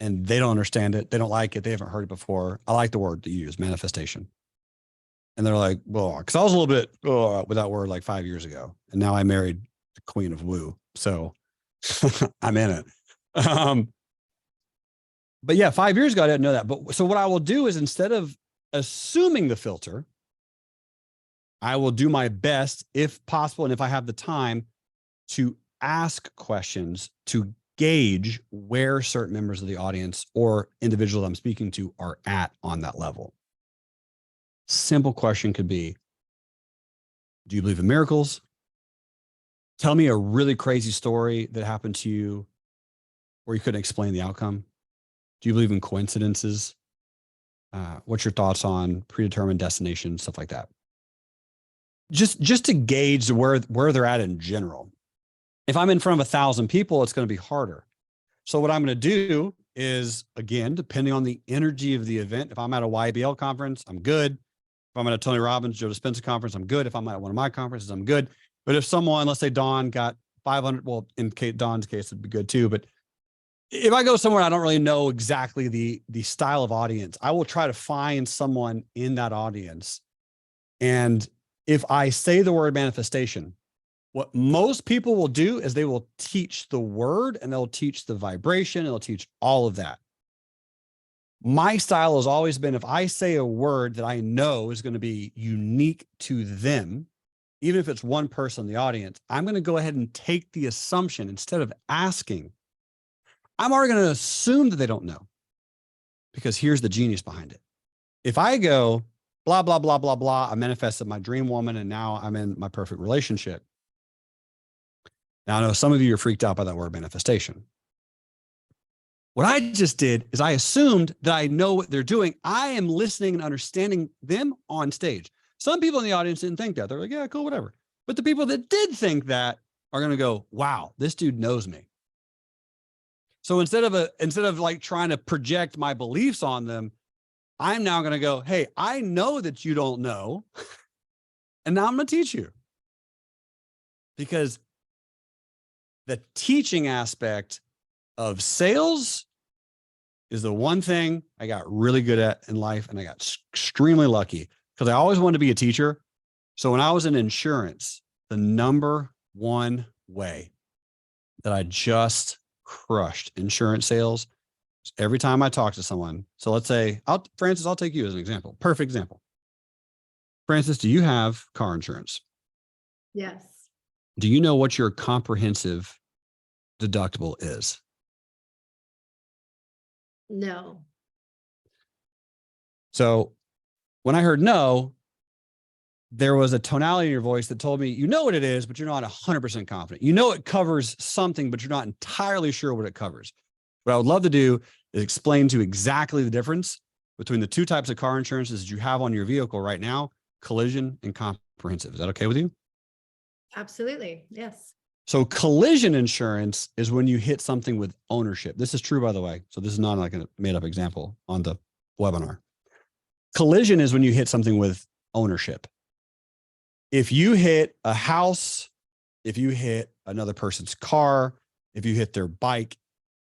and they don't understand it, they don't like it, they haven't heard it before, I like the word that you use, manifestation. And they're like, well, because I was a little bit with that word like 5 years ago. And now I married the queen of woo. So I'm in it. But yeah, 5 years ago, I didn't know that. But so what I will do is, instead of assuming the filter, I will do my best, if possible, and if I have the time, to ask questions to gauge where certain members of the audience or individuals I'm speaking to are at on that level. Simple question could be, do you believe in miracles? Tell me a really crazy story that happened to you where you couldn't explain the outcome. Do you believe in coincidences? What's your thoughts on predetermined destination, stuff like that? Just to gauge where they're at in general. If I'm in front of 1,000 people, it's going to be harder. So what I'm going to do is, again, depending on the energy of the event, if I'm at a YBL conference, I'm good. If I'm at a Tony Robbins, Joe Dispenza conference, I'm good. If I'm at one of my conferences, I'm good. But if someone, let's say Dawn, got 500, well, in Dawn's case, it'd be good too. But if I go somewhere, I don't really know exactly the style of audience, I will try to find someone in that audience. And if I say the word manifestation, what most people will do is they will teach the word, and they'll teach the vibration, and they'll teach all of that. My style has always been, if I say a word that I know is going to be unique to them, even if it's one person in the audience, I'm going to go ahead and take the assumption, instead of asking, I'm already going to assume that they don't know, because here's the genius behind it. If I go, blah, blah, blah, blah, blah, I manifested my dream woman, and now I'm in my perfect relationship. Now, I know some of you are freaked out by that word manifestation. What I just did is I assumed that I know what they're doing. I am listening and understanding them on stage. Some people in the audience didn't think that. They're like, yeah, cool, whatever. But the people that did think that are going to go, wow, this dude knows me. So instead of like trying to project my beliefs on them, I'm now going to go, hey, I know that you don't know. And now I'm going to teach you. Because the teaching aspect of sales is the one thing I got really good at in life. And I got extremely lucky, because I always wanted to be a teacher. So when I was in insurance, the number one way that I just crushed insurance sales, every time I talk to someone. So let's say, Francis, I'll take you as an example. Perfect example. Francis, do you have car insurance? Yes. Do you know what your comprehensive deductible is? No. So when I heard no, there was a tonality in your voice that told me, you know what it is, but you're not 100% confident. You know it covers something, but you're not entirely sure what it covers. What I would love to do is explain to you exactly the difference between the two types of car insurances that you have on your vehicle right now, collision and comprehensive. Is that okay with you? Absolutely. Yes. So collision insurance is when you hit something with ownership. This is true, by the way. So this is not like a made up example on the webinar. Collision is when you hit something with ownership. If you hit a house, if you hit another person's car, if you hit their bike,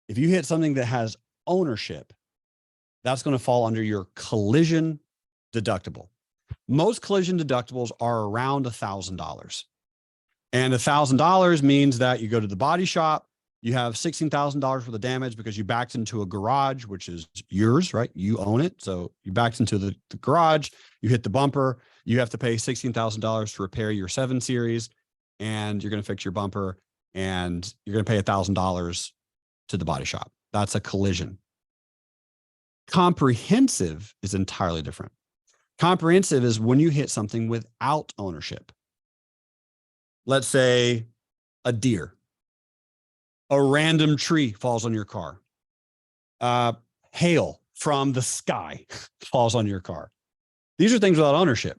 if you hit something that has ownership, that's going to fall under your collision deductible. Most collision deductibles are around $1,000. And $1,000 means that you go to the body shop, You have $16,000 worth of damage because you backed into a garage, which is yours, right? You own it. So you backed into the garage, you hit the bumper, you have to pay $16,000 to repair your 7 Series, and you're going to fix your bumper, and you're going to pay $1,000 to the body shop. That's a collision. Comprehensive is entirely different. Comprehensive is when you hit something without ownership. Let's say a deer, a random tree falls on your car, hail from the sky falls on your car. These are things without ownership.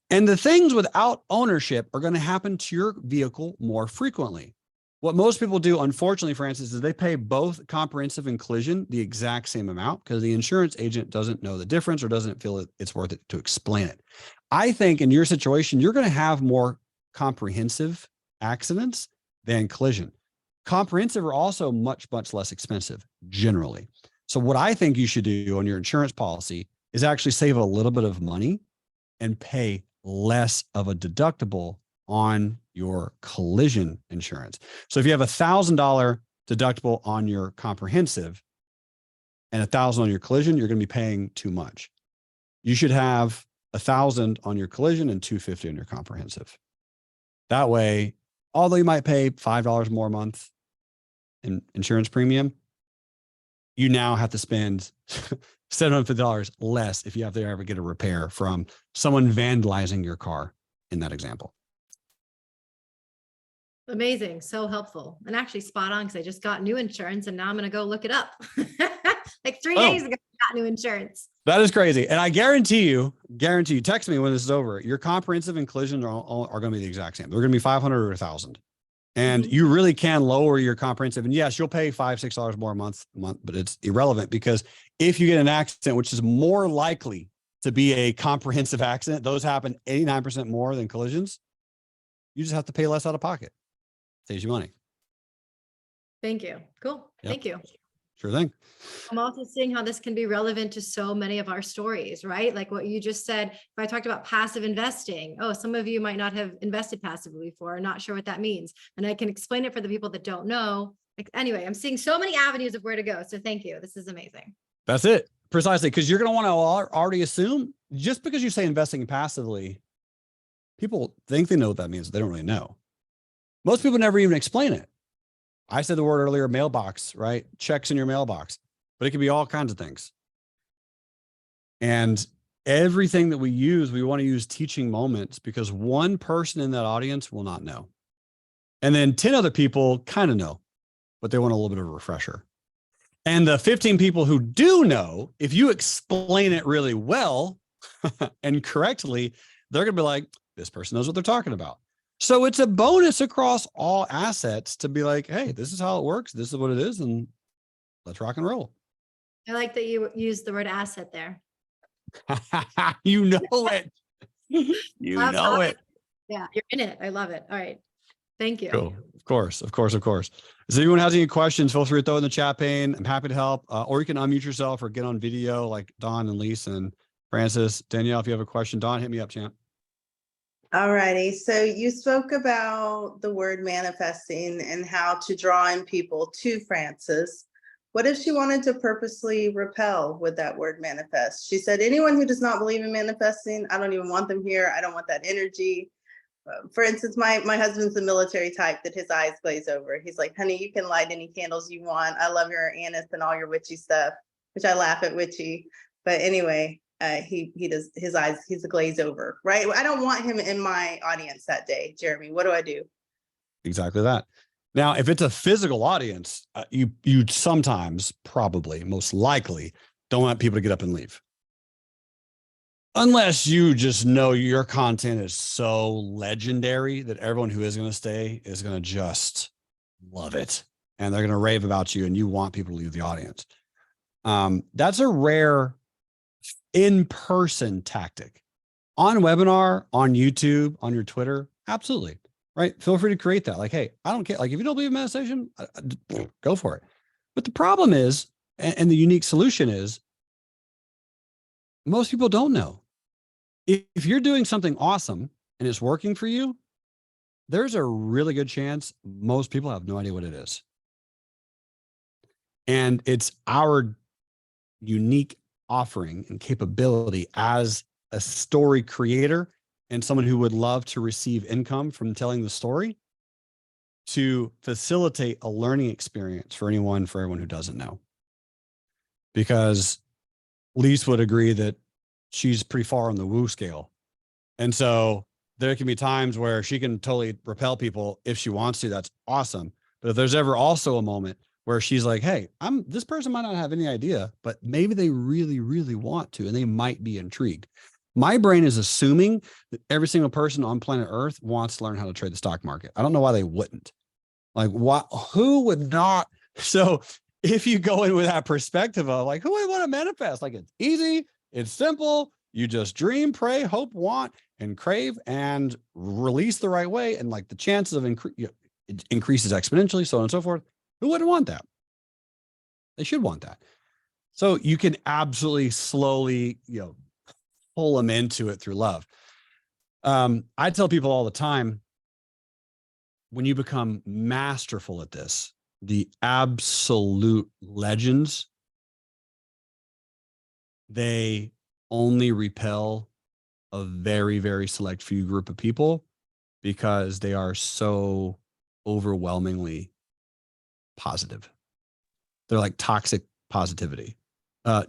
And the things without ownership are going to happen to your vehicle more frequently. What most people do, unfortunately, Francis, is they pay both comprehensive and collision the exact same amount because the insurance agent doesn't know the difference or doesn't feel it's worth it to explain it. I think in your situation, you're going to have more comprehensive accidents than collision. Comprehensive are also much, much less expensive generally. So what I think you should do on your insurance policy is actually save a little bit of money and pay less of a deductible on your collision insurance. So if you have $1,000 deductible on your comprehensive and $1,000 on your collision, you're going to be paying too much. You should have $1,000 on your collision and $250 on your comprehensive. That way, although you might pay $5 more a month in insurance premium, you now have to spend $750 less if you have to ever get a repair from someone vandalizing your car in that example. Amazing. So helpful. And actually spot on because I just got new insurance and now I'm going to go look it up. Like 3 days ago, I got new insurance. That is crazy. And I guarantee you, text me when this is over. Your comprehensive and collision are going to be the exact same. They're going to be 500 or 1,000. And you really can lower your comprehensive. And yes, you'll pay $5, $6 more a month, but it's irrelevant because if you get an accident, which is more likely to be a comprehensive accident, those happen 89% more than collisions. You just have to pay less out of pocket. Saves you money. Thank you. Cool. Yep. Thank you. Sure thing. I'm also seeing how this can be relevant to so many of our stories, right? Like what you just said, if I talked about passive investing, oh, some of you might not have invested passively before, not sure what that means. And I can explain it for the people that don't know. Like, anyway, I'm seeing so many avenues of where to go. So thank you. This is amazing. That's it. Precisely. Because you're going to want to already assume just because you say investing passively, people think they know what that means. They don't really know. Most people never even explain it. I said the word earlier, mailbox, right? Checks in your mailbox, but it can be all kinds of things. And everything that we use, we want to use teaching moments because one person in that audience will not know. And then 10 other people kind of know, but they want a little bit of a refresher. And the 15 people who do know, if you explain it really well and correctly, they're going to be like, this person knows what they're talking about. So it's a bonus across all assets to be like, hey, this is how it works. This is what it is. And let's rock and roll. I like that you used the word asset there. You know it. You know it. Yeah, you're in it. I love it. All right. Thank you. Cool. Of course. If anyone has any questions, feel free to throw in the chat pane. I'm happy to help. Or you can unmute yourself or get on video like Don and Lisa and Francis. Danielle, if you have a question, Don, hit me up, champ. All righty. So you spoke about the word manifesting and how to draw in people to Francis. What if she wanted to purposely repel with that word manifest? She said, anyone who does not believe in manifesting, I don't even want them here. I don't want that energy. For instance, my husband's the military type that his eyes glaze over. He's like, honey, you can light any candles you want. I love your anise and all your witchy stuff, which I laugh at witchy. But anyway, he does his eyes, he's a glaze over, right? I don't want him in my audience that day. Jeremy, what do I do? Exactly that. Now, if it's a physical audience, you sometimes, probably, most likely, don't want people to get up and leave. Unless you just know your content is so legendary that everyone who is going to stay is going to just love it. And they're going to rave about you and you want people to leave the audience. That's a rare in-person tactic. On webinar, on YouTube, on your Twitter, absolutely. Right? Feel free to create that. Like, hey, I don't care. Like, if you don't believe in meditation, go for it. But the problem is, and the unique solution is, most people don't know. If you're doing something awesome and it's working for you, there's a really good chance most people have no idea what it is. And it's our unique offering and capability as a story creator and someone who would love to receive income from telling the story to facilitate a learning experience for everyone who doesn't know. Because Lise would agree that she's pretty far on the woo scale. And so there can be times where she can totally repel people if she wants to. That's awesome. But if there's ever also a moment where she's like, hey, this person might not have any idea, but maybe they really, really want to, and they might be intrigued. My brain is assuming that every single person on planet Earth wants to learn how to trade the stock market. I don't know why they wouldn't. Like, what? Who would not? So if you go in with that perspective of like, who would want to manifest? Like, it's easy, it's simple. You just dream, pray, hope, want, and crave, and release the right way. And like the chances of it increases exponentially, so on and so forth. Who wouldn't want that? They should want that. So you can absolutely slowly, pull them into it through love. I tell people all the time, when you become masterful at this, the absolute legends, they only repel a very, very select few group of people because they are so overwhelmingly positive. They're like toxic positivity.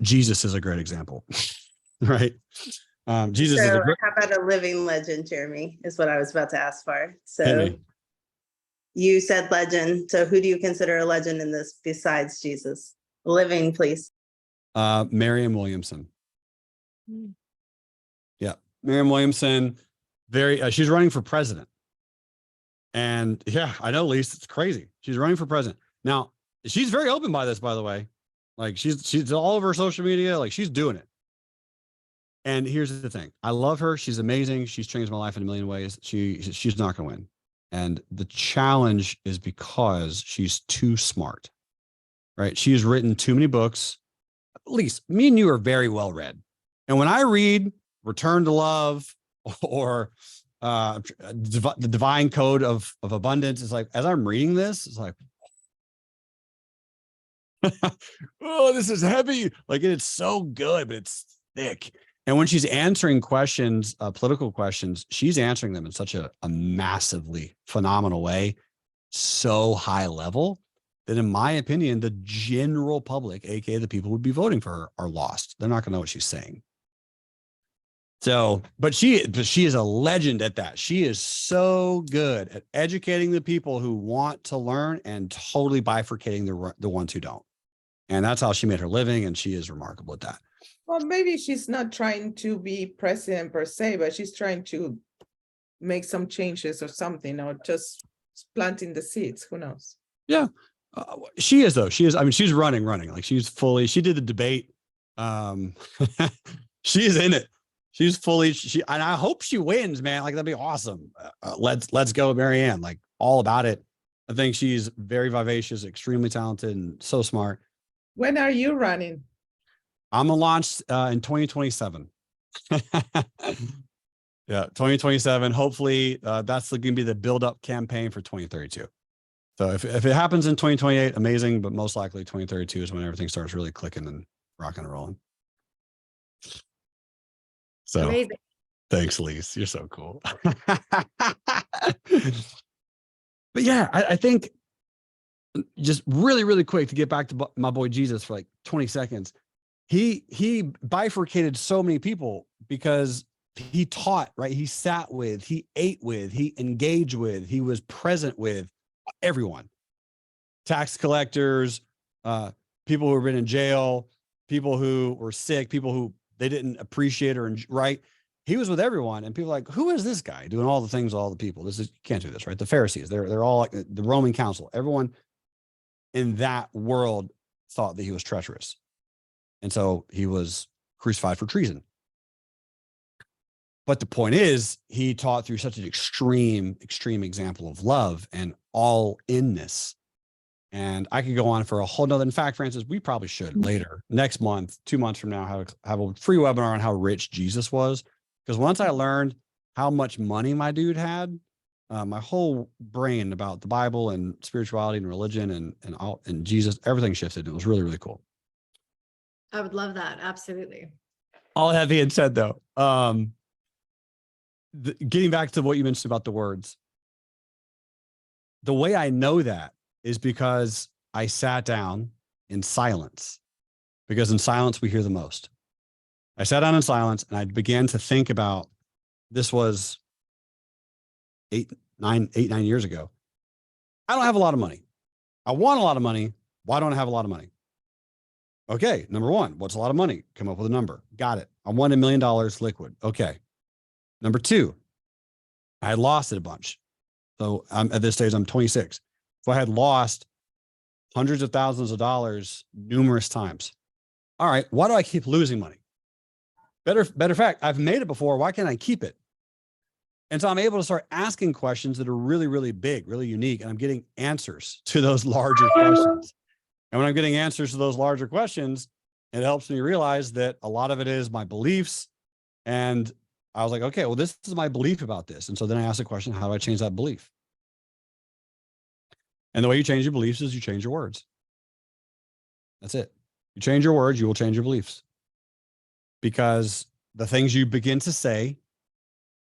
Jesus is a great example, right? Jesus is So a great. how about a living legend, Jeremy, is what I was about to ask for. Hit So me. you said legend. So who do you consider a legend in this besides Jesus? Living, please. Marianne Williamson. Mm. Yeah. Marianne Williamson, she's running for president. And yeah, I know, Lise, it's crazy. She's running for president. Now, she's very open by this, by the way. Like she's all over social media. Like she's doing it. And here's the thing. I love her. She's amazing. She's changed my life in a million ways. She's not going to win. And the challenge is because she's too smart, right? She's written too many books. At least me and you are very well read. And when I read Return to Love or the Divine Code of Abundance, it's like, as I'm reading this, it's like, oh, this is heavy. Like it's so good, but it's thick. And when she's answering questions, political questions, she's answering them in such a massively phenomenal way, so high level that in my opinion, the general public, aka the people who would be voting for her, are lost. They're not going to know what she's saying. So, but she is a legend at that. She is so good at educating the people who want to learn and totally bifurcating the ones who don't. And that's how she made her living. And she is remarkable at that. Well, maybe she's not trying to be president per se, but she's trying to make some changes or something, or just planting the seeds. Who knows? Yeah, she is though. She is. I mean, she's running. Like she did the debate. She is in it. She's fully. And I hope she wins, man. Like that'd be awesome. Let's go, Marianne. Like all about it. I think she's very vivacious, extremely talented, and so smart. When are you running? I'm gonna launch in 2027. Yeah, 2027. Hopefully, that's going to be the build-up campaign for 2032. So if it happens in 2028, amazing. But most likely 2032 is when everything starts really clicking and rocking and rolling. So Amazing. thanks, Lise. You're so cool. But yeah, I think just really, really quick to get back to my boy Jesus for like 20 seconds. He bifurcated so many people because he taught, right? He sat with, he ate with, he engaged with, he was present with everyone. Tax collectors, people who have been in jail, people who were sick, people who they didn't appreciate or right. He was with everyone, and people were like, who is this guy doing all the things, all the people? You can't do this, right? The Pharisees, they're all like the Roman council. Everyone in that world thought that he was treacherous. And so he was crucified for treason. But the point is, he taught through such an extreme example of love and all inness. And I could go on for a whole nother. In fact, Francis, we probably should later, next month, 2 months from now, have a free webinar on how rich Jesus was. Because once I learned how much money my dude had, my whole brain about the Bible and spirituality and religion and Jesus, everything shifted. It was really, really cool. I would love that. Absolutely. All that being said, though, getting back to what you mentioned about the words, the way I know that is because I sat down in silence, because in silence we hear the most. I sat down in silence and I began to think about, this was 9 years ago. I don't have a lot of money. I want a lot of money. Why don't I have a lot of money? Okay, number one, what's a lot of money? Come up with a number. Got it. I won $1 million liquid. Okay. Number two, I had lost it a bunch. So at this stage, I'm 26. So I had lost hundreds of thousands of dollars numerous times. All right, why do I keep losing money? Better fact, I've made it before. Why can't I keep it? And so I'm able to start asking questions that are really, really big, really unique. And I'm getting answers to those larger questions. And when I'm getting answers to those larger questions, it helps me realize that a lot of it is my beliefs. And I was like, okay, well, this is my belief about this. And so then I asked the question, how do I change that belief? And the way you change your beliefs is you change your words. That's it. You change your words, you will change your beliefs. Because the things you begin to say,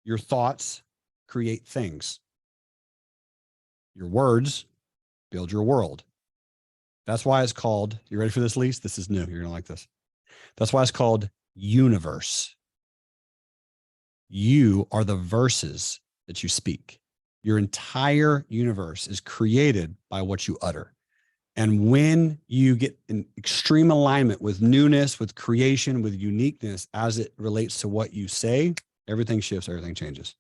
your thoughts create things. Your words build your world. That's why it's called, you ready for this, Lise? This is new. You're going to like this. That's why it's called universe. You are the verses that you speak. Your entire universe is created by what you utter. And when you get in extreme alignment with newness, with creation, with uniqueness, as it relates to what you say, everything shifts, everything changes.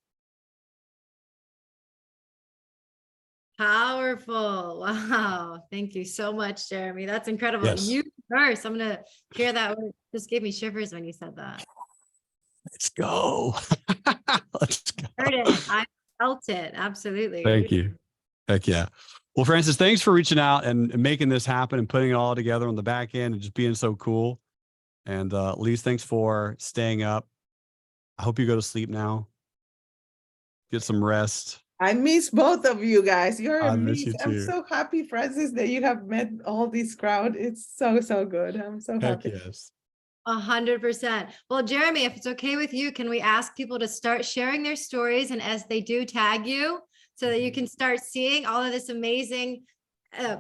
Powerful. Wow. Thank you so much, Jeremy. That's incredible. Yes. Universe. I'm going to hear that word. Just gave me shivers when you said that. Let's go. Let's go. Heard it. I felt it. Absolutely. Thank you. Heck yeah. Well, Francis, thanks for reaching out and making this happen and putting it all together on the back end and just being so cool. And Lise, thanks for staying up. I hope you go to sleep now. Get some rest. I miss both of you guys. You're I miss amazing. you I'm too. so happy, Francis, that you have met all this crowd. It's so, so good. I'm so Heck happy. yes. 100%. Well, Jeremy, if it's okay with you, can we ask people to start sharing their stories, and as they do, tag you so that you can start seeing all of this amazing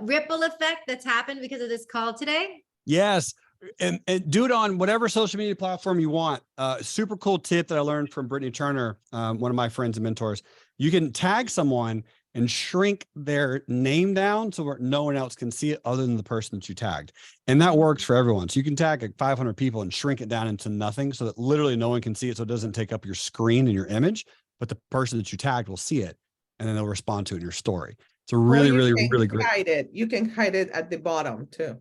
ripple effect that's happened because of this call today? Yes. And do it on whatever social media platform you want. Super cool tip that I learned from Brittany Turner, one of my friends and mentors. You can tag someone and shrink their name down so where no one else can see it other than the person that you tagged. And that works for everyone. So you can tag like 500 people and shrink it down into nothing so that literally no one can see it. So it doesn't take up your screen and your image, but the person that you tagged will see it and then they'll respond to it in your story. It's a really, really, really great. Hide it. You can hide it at the bottom too.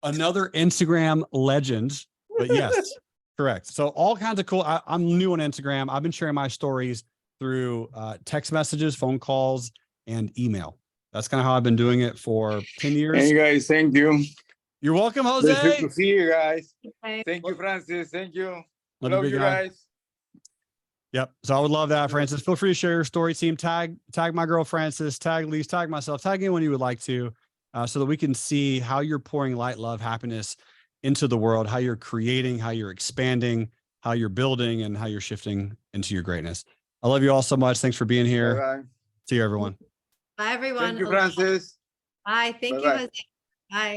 Another Instagram legend, but yes, correct. So all kinds of cool. I'm new on Instagram. I've been sharing my stories through text messages, phone calls, and email. That's kind of how I've been doing it for 10 years. Hey guys, thank you. You're welcome, It's good Jose. to see you guys. Okay. Thank you, Francis. Thank you. Love Love big you guy. guys. Yep. So I would love that, Francis. Feel free to share your story, team. Tag my girl, Francis. Tag Lise. Tag myself. Tag anyone you would like to, so that we can see how you're pouring light, love, happiness into the world, how you're creating, how you're expanding, how you're building, and how you're shifting into your greatness. I love you all so much. Thanks for being here. Bye-bye. See you, everyone. Bye, everyone. Thank you, Francis. Bye. Thank you, Bye-bye. Jose. Bye.